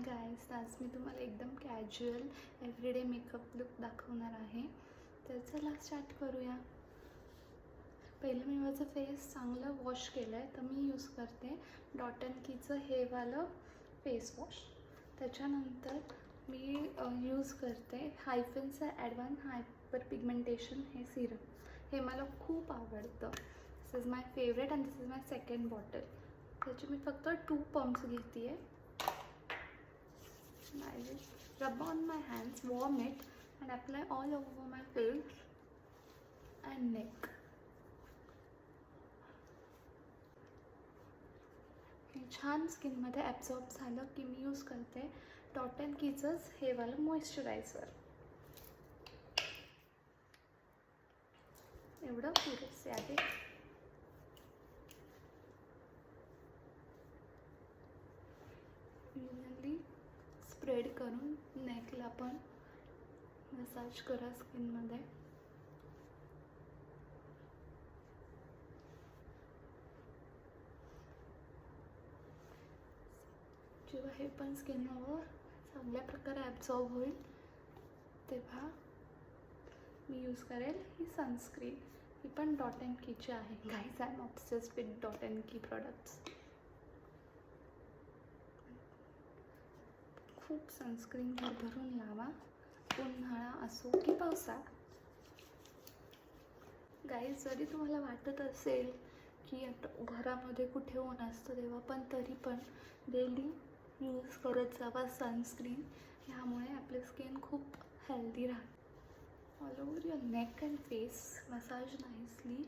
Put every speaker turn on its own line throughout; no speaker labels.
Guys, आज मी तुम्हाला एकदम कॅज्युअल एव्हरीडे मेकअप लुक दाखवणार आहे. तर चला स्टार्ट करूया. पहिलं मी माझं फेस चांगलं वॉश केलं आहे, तर मी यूज करते डॉट अँड कीचं हे वालं फेस वॉश. त्याच्यानंतर मी यूज करते हायफिनचं ॲडव्हान्स हायपर पिगमेंटेशन हे सिरम. हे मला खूप आवडतं. This is my favourite and this is my second bottle. त्याचे मी फक्त 2 पंप्स घेते आहे. I will rub on my hands, warm it and apply all over my face and neck. हे छान स्किनमध्ये ॲब्झॉर्ब झालं की मी यूज करते डॉट अँड कीचंच हे वालं मॉइश्चरायझर. एवढं पुरेसे आहे. स्प्रेड करून नेकला पण मसाज करा स्किनमध्ये. जेव्हा हे पण स्किनवर चांगल्या प्रकारे ॲब्झॉर्ब होईल तेव्हा मी यूज करेल ही सनस्क्रीन. ही पण डॉट अँड कीची आहे. Guys, I am obsessed with dot and की प्रोडक्ट्स. खूप सनस्क्रीन भरभरून लावा, उन्हाळा असो की पावसाळा. गाईज, जरी तुम्हाला वाटत असेल की आता घरामध्ये कुठे ऊन असतं तेव्हा पण तरी पण डेली यूज करत जावा सनस्क्रीन. ह्यामुळे आपली स्किन खूप हेल्दी राहते. All over your neck and face massage nicely.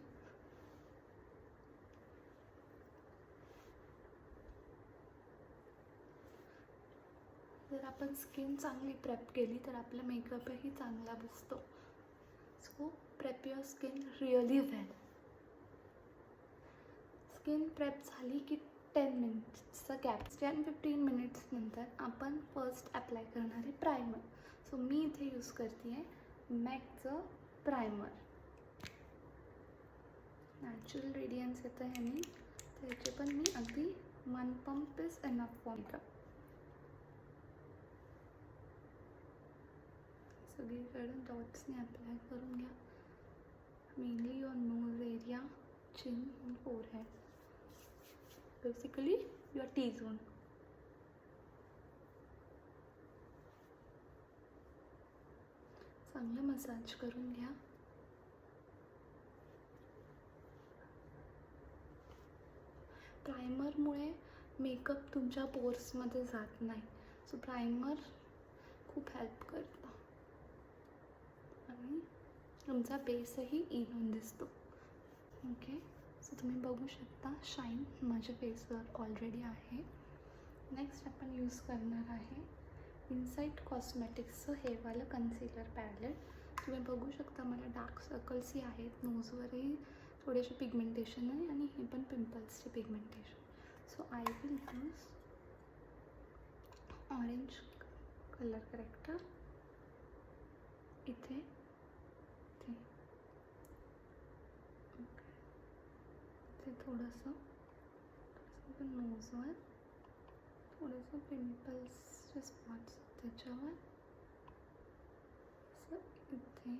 जर आपण स्किन चांगली प्रेप केली तर आपला मेकअपही चांगला बसतो. So prep your skin really well. Skin prep झाली की 10 मिनिट्सचा गॅप, 10-15 मिनिट्स नंतर आपण फर्स्ट अप्लाय करणार आहे प्रायमर. सो मी इथे यूज करते आहे मॅकचं प्रायमर. नॅचरल रेडियन्स येतं ह्याने. त्याचे पण मी अगदी 1 pump is enough for makeup. सगळीकडे डॉट्सने अप्लाय करून घ्या. Mainly your knows area, China and forehead. Basically your T zone. चांगलं मसाज करून घ्या. प्रायमरमुळे मेकअप तुमच्या पोर्समध्ये जात नाही. सो प्रायमर खूप हेल्प करतं आणि तुमचा बेसही इव्हन दिसतो. ओके, सो तुम्ही बघू शकता शाईन माझ्या फेसवर ऑलरेडी आहे. नेक्स्ट आपण यूज करणार आहे इनसाइट कॉस्मेटिक्सचं हे वालं कन्सिलर पॅलेट. तुम्ही बघू शकता मला डार्क सर्कल्सही आहेत, नोजवरही थोडेसे पिगमेंटेशन आहे आणि हे पण पिंपल्सचे pigmentation. So I will use orange colour corrector इथे. थोडंसं नोजवर, थोडंसं पिंपल्सचे स्पॉट्स त्याच्यावर, असं इथे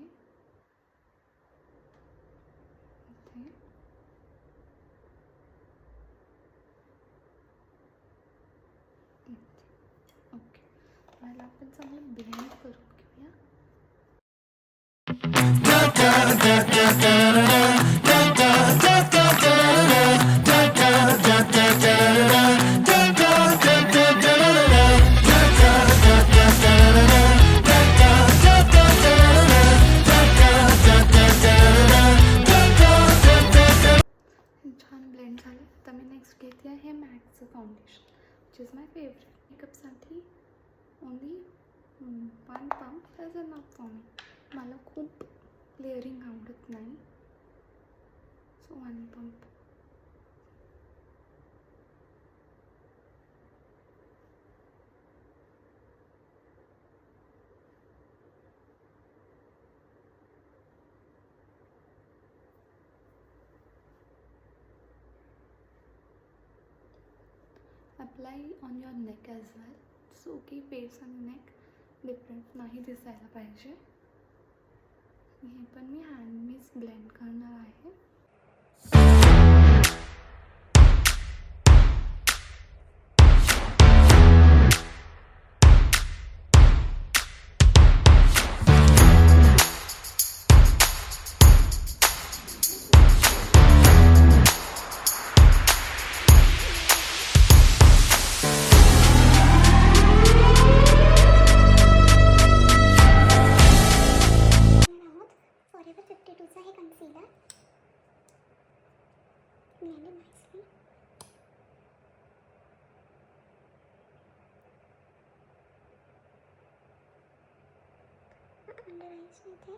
इथे इथे. ओके, मला आपण चांगलं ब्लेंड करून घेऊया. छान ब्लेंड झाले. आता मी नेक्स्ट घेते आहे मॅकचं foundation, which is my favourite. मेकअपसाठी only 1 pump is enough for me. मला खूप लेअरिंग आवडत नाही. So 1 pump. Apply on your neck as well. So की फेस आणि नेक डिफरंट नाही दिसायला पाहिजे. हे पण मी हँडनीच ब्लेंड करणार आहे.
फॉरेवर 52चा हे कन्सिलर ब्लेंड नाइसली. अंडर आईजमध्ये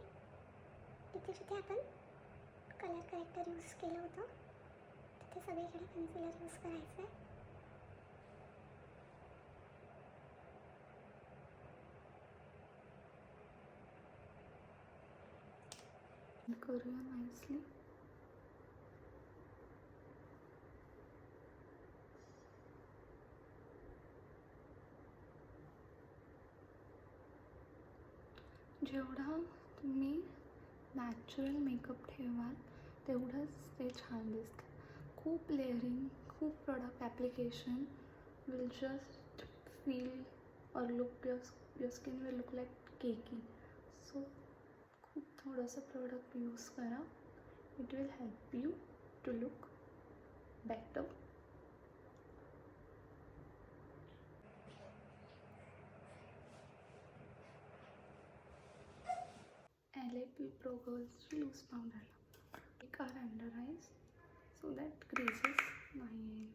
जिथे जिथे आपण कलर करेक्टर यूज केलं होतं तिथे सगळीकडे कन्सिलर यूज करायचं आहे.
करूया नाइसली. जेवढा तुम्ही नॅचरल मेकअप ठेवाल तेवढंच ते छान दिसतं. खूप लेअरिंग, खूप product application will just feel or look your skin will look like cakey. So खूप थोडंसं प्रोडक्ट यूज करा. It will help you to look better. LA Pro Girlची लूज पावडर एक आर under eyes so that creases नाही येईल.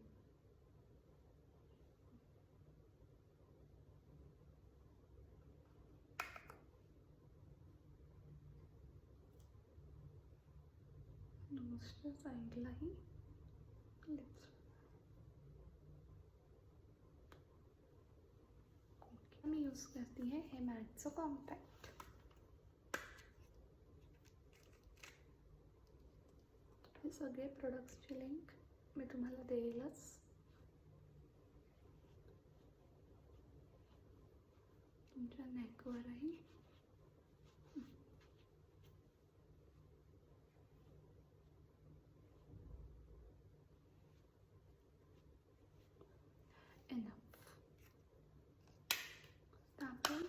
नोजच्या साईडलाही lips. मी use करते आहे हे मॅटचं कॉम्पॅक्ट. हे सगळे प्रोडक्ट्सची लिंक मी तुम्हाला देईलच. तुमच्या नेकवरही एनफ. आपण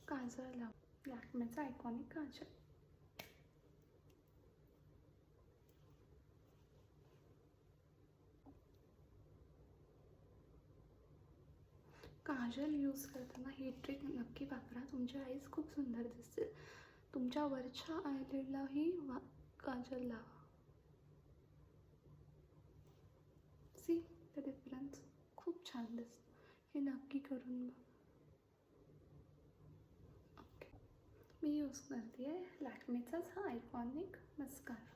काजळ लावू. लॅक्मेचा आयकॉनिक काजळ. काजल यूज करताना ही ट्रिक नक्की वापरा. तुमचे आईज खूप सुंदर दिसतील. तुमच्या वरच्या आयलिडलाही काजल लावा. See the difference. खूप छान दिसतं. हे नक्की करून बघ. ओके, मी यूज करते आहे लॅक्मेचाच हा आयकॉनिक मस्कारा.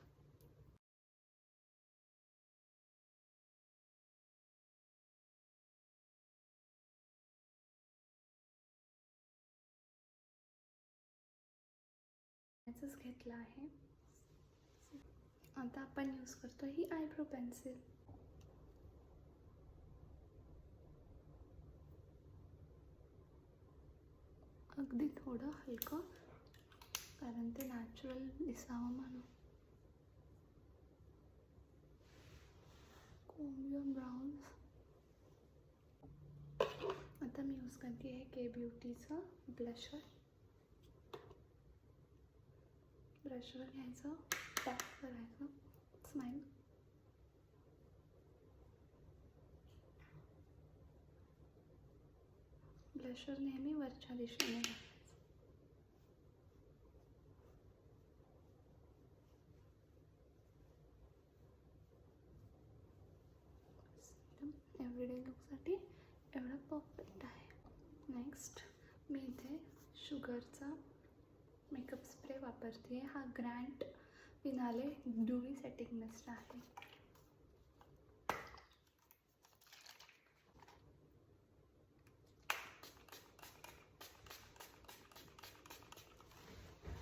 घेतला आहे. आता आपण यूज करतो ही आयब्रो पेन्सिल. अगदी थोडं हलकं कारण ते नॅचरल दिसावं म्हणून. Comb your brows. आता मी यूज करते आहे के ब्युटीचं ब्लशर. ब्रशवर घ्यायचं, टॅप करायचं, स्माइल. ब्लशर नेहमी वरच्या दिशेने घालायचं. एव्हरीडे लुकसाठी एवढं परफेक्ट आहे. नेक्स्ट मी इथे शुगरचा मेकअप स्प्रे वापरते आहे. हा grand finale dewy setting mist आहे.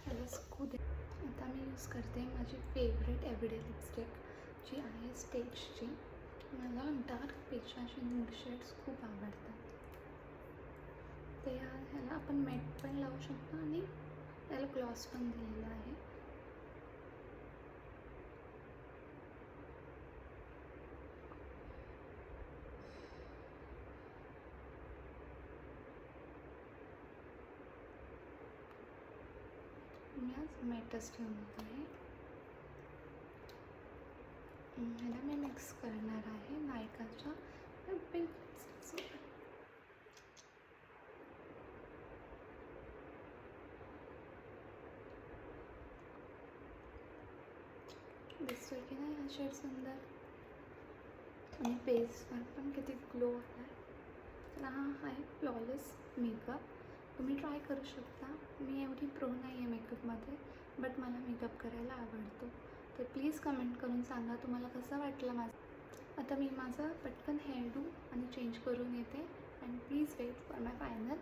त्याला सुकू दे. आता मी यूज करते माझी फेवरेट एव्हरीडे लिपस्टिक जी आहे स्टेजची. मला डार्क पेक्षाचे न्यूड शेड्स खूप आवडतात. तर ह्याला आपण मॅट पण लावू शकतो आणि याला ग्लॉस पण दिलेला आहे. मी आज मॅटच ठेवणार आहे. ह्याला मी मिक्स करणार आहे नायकाच्या सोबत. दिसतोय की नाही हा शेड सुंदर, आणि फेसवर पण किती ग्लो आला आहे. तर हा आहे फ्लॉलेस मेकअप. तुम्ही ट्राय करू शकता. मी एवढी प्रो नाही आहे मेकअपमध्ये, बट मला मेकअप करायला आवडतो. तर प्लीज कमेंट करून सांगा तुम्हाला कसं वाटलं माझं. आता मी माझं पटकन हेअर डू आणि चेंज करून येते, and please wait for my final.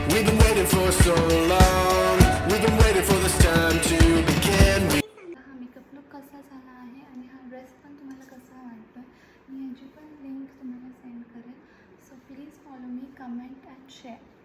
We've been waiting for so long. We've been waiting for this time to begin.
हा मेकअप लुक कसा झाला आहे आणि हा ड्रेस पण तुम्हाला कसा वाटतो आहे, मी ह्याची पण लिंक तुम्हाला सेंड करेन. So please follow me, comment and share.